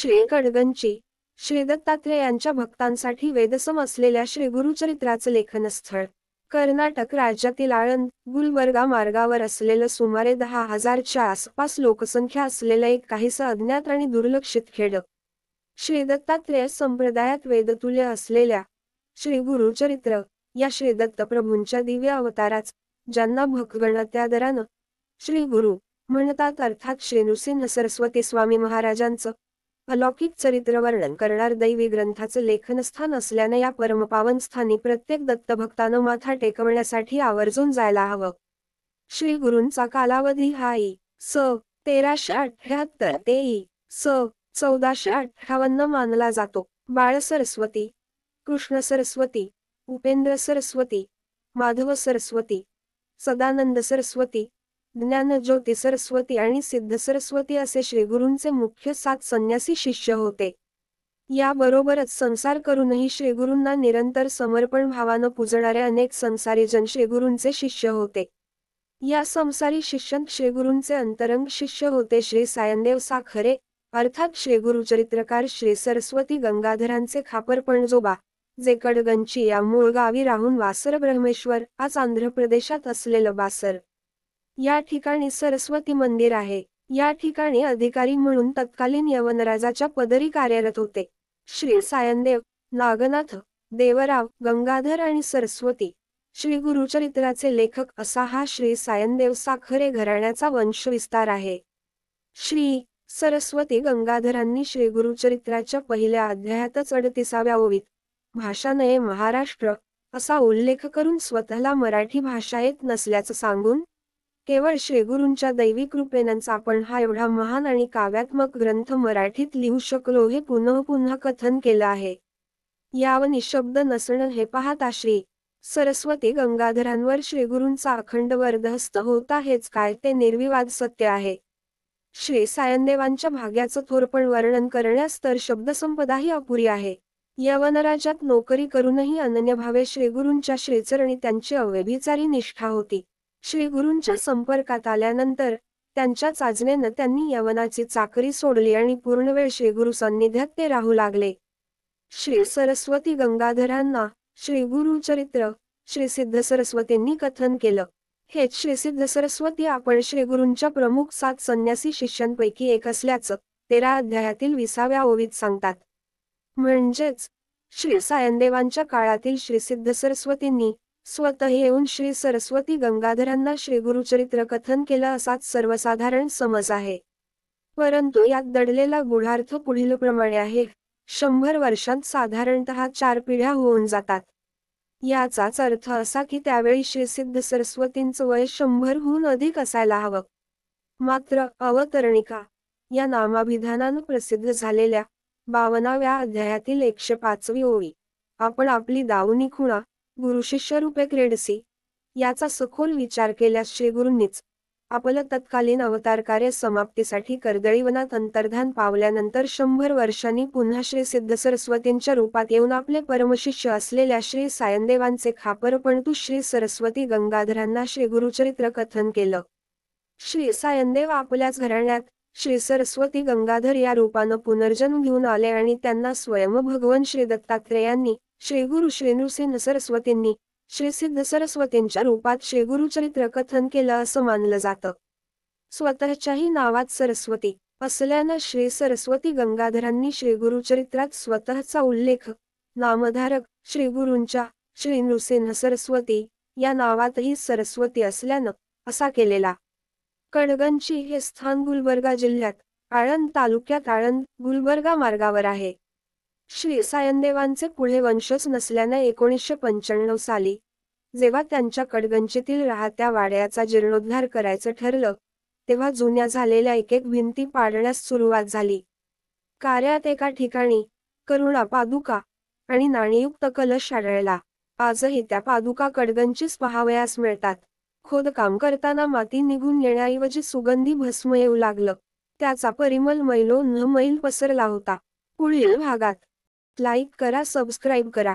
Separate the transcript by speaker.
Speaker 1: श्री कडगंची श्री दत्तात्रेयांच्या भक्तांसाठी वेदसम असलेल्या श्री गुरुचरित्राचं लेखनस्थळ कर्नाटक राज्यातील आळंद गुलबर्गा मार्गावर असलेलं सुमारे 10,000च्या आसपास लोकसंख्या असलेलं एक काहीसं अज्ञात आणि दुर्लक्षित खेड. श्री दत्तात्रेय संप्रदायात वेदतुल्य असलेल्या श्री गुरुचरित्र या श्री दत्तप्रभूंच्या दिव्य अवताराच, ज्यांना भक्तगण त्यादरानं श्री गुरु म्हणतात, अर्थात श्री नृसिंह सरस्वती स्वामी महाराजांचं अलौकिक चरित्र वर्णन करणार दैवी ग्रंथाचं लेखनस्थान असल्याने या परमपावन स्थानी प्रत्येक दत्तभक्तानं माथा टेकवण्यासाठी आवर्जून जायला हवं. श्री गुरूंचा कालावधी हा इ.स. 1378 ते इ.स. 1458 मानला जातो. बाळ सरस्वती, कृष्ण सरस्वती, उपेंद्र सरस्वती, माधव सरस्वती, सदानंद सरस्वती, ज्ञानज्योती सरस्वती आणि सिद्ध सरस्वती असे श्रीगुरूंचे मुख्य 7 संन्यासी शिष्य होते. याबरोबरच संसार करूनही श्रीगुरूंना निरंतर समर्पण भावानं पूजणारे अनेक संसारी जन श्रीगुरूंचे शिष्य होते. या संसारी शिष्यांत श्रीगुरूंचे अंतरंग शिष्य होते श्री सायनदेव साखरे, अर्थात श्रीगुरुचरित्रकार श्री सरस्वती गंगाधरांचे खापर पणजोबा, जे कडगंची या मूळ गावी राहून वासर ब्रह्मेश्वर आज आंध्र प्रदेशात असलेलं बासर या ठिकाणी सरस्वती मंदिर आहे. या ठिकाणी अधिकारी म्हणून तत्कालीन यवनराजाच्या पदरी कार्यरत होते. श्री सायनदेव, नागनाथ, देवराव, गंगाधर आणि सरस्वती श्री गुरुचरित्राचे लेखक असा हा श्री सायनदेव साखरे घराण्याचा वंशविस्तार आहे. श्री सरस्वती गंगाधरांनी श्री गुरुचरित्राच्या पहिल्या अध्यायातच 38व्या ओवीत भाषा नये महाराष्ट्र असा उल्लेख करून स्वतःला मराठी भाषा येत नसल्याचं सांगून केवळ श्रीगुरूंच्या दैवी कृपेनंच आपण हा एवढा महान आणि काव्यात्मक ग्रंथ मराठीत लिहू शकलो हे पुनः पुन्हा कथन केलं आहे. यावं निशब्द नसणं हे पाहता श्री सरस्वती गंगाधरांवर श्रीगुरूंचा अखंड वरदहस्त होता हेच काय ते निर्विवाद सत्य आहे. श्री सायनदेवांच्या भाग्याचं थोरपण वर्णन करण्यास तर शब्दसंपदाही अपुरी आहे. यवनराजात नोकरी करूनही अनन्यभावे श्रीगुरूंच्या श्रीचरणी त्यांची अव्यभिचारी निष्ठा होती. श्रीगुरूंच्या संपर्कात आल्यानंतर त्यांच्याच आज्ञेनं त्यांनी यवनाची चाकरी सोडली आणि पूर्णवेळ श्रीगुरु सान्निध्यात ते राहू लागले. श्री सरस्वती गंगाधरांना श्री गुरुचरित्र श्री सिद्ध सरस्वतींनी कथन केलं. हेच श्री सिद्ध सरस्वती आपण श्रीगुरूंच्या प्रमुख 7 संन्यासी शिष्यांपैकी एक असल्याचं 13 अध्यायातील 20व्या ओवीत सांगतात. म्हणजेच श्री सायनदेवांच्या काळातील श्री सिद्ध सरस्वतींनी स्वतः येऊन श्री सरस्वती गंगाधरांना श्री गुरुचरित्र कथन केलं असाच सर्वसाधारण समज आहे. परंतु यात दडलेला गूढार्थ पुढीलप्रमाणे आहे. 100 वर्षांत साधारणतः 4 पिढ्या होऊन जातात. याचाच अर्थ असा की त्यावेळी श्री सिद्ध सरस्वतींचं वय 100हून अधिक असायला हवं. मात्र अवतरणिका या नामाभिधानानं प्रसिद्ध झालेल्या 52व्या अध्यायातील 105वी ओवी आपण आपली दावणी खुणा गुरुशिष्य रूपे क्रेडसी याचा सखोल विचार केल्यास श्रीगुरूंनीच आपलं तत्कालीन अवतारकार्य समाप्तीसाठी कर्दळीवनात अंतर्धान पावल्यानंतर 100 वर्षांनी पुन्हा श्री सिद्ध सरस्वतींच्या रूपात येऊन आपले परमशिष्य असलेल्या श्री सायनदेवांचे खापरपणतू श्री सरस्वती गंगाधरांना श्री गुरुचरित्र कथन केलं. श्री सायनदेव आपल्याच घराण्यात श्री सरस्वती गंगाधर या रूपानं पुनर्जन्म घेऊन आले आणि त्यांना स्वयं भगवान श्री दत्तात्रेयांनी श्री गुरु श्री नृसिंह सरस्वतींनी श्री सिद्ध सरस्वतींच्या रूपात श्री गुरुचरित्र कथन केलं असं मानलं जातं. स्वतःच्याही नावात सरस्वती असल्यानं श्री सरस्वती गंगाधरांनी श्री गुरुचरित्रात स्वतःचा उल्लेख नामधारक श्री गुरूंच्या श्री नृसिंह सरस्वती या नावातही सरस्वती असल्यानं असा केलेला. कडगंची हे स्थान गुलबर्गा जिल्ह्यात आळंद तालुक्यात आळंद गुलबर्गा मार्गावर आहे. श्री सायनदेवांचे पुढे वंशज नसल्यानं 1995 साली जेव्हा त्यांच्या कडगंचीतील राहत्या वाड्याचा जीर्णोद्धार करायचं ठरलं तेव्हा जुन्या झालेल्या एक भिंती पाडण्यास सुरुवात झाली. कार्यात एका ठिकाणी करुणा पादुका आणि नाणीयुक्त कलश आढळला. आजही त्या पादुका कडगंचीच पाहावयास मिळतात. खोदकाम करताना माती निघून येण्याऐवजी सुगंधी भस्म येऊ लागलं. त्याचा परिमल मैलोन्ह मैल पसरला होता. पुढील भागात लाईक करा, सबस्क्राईब करा.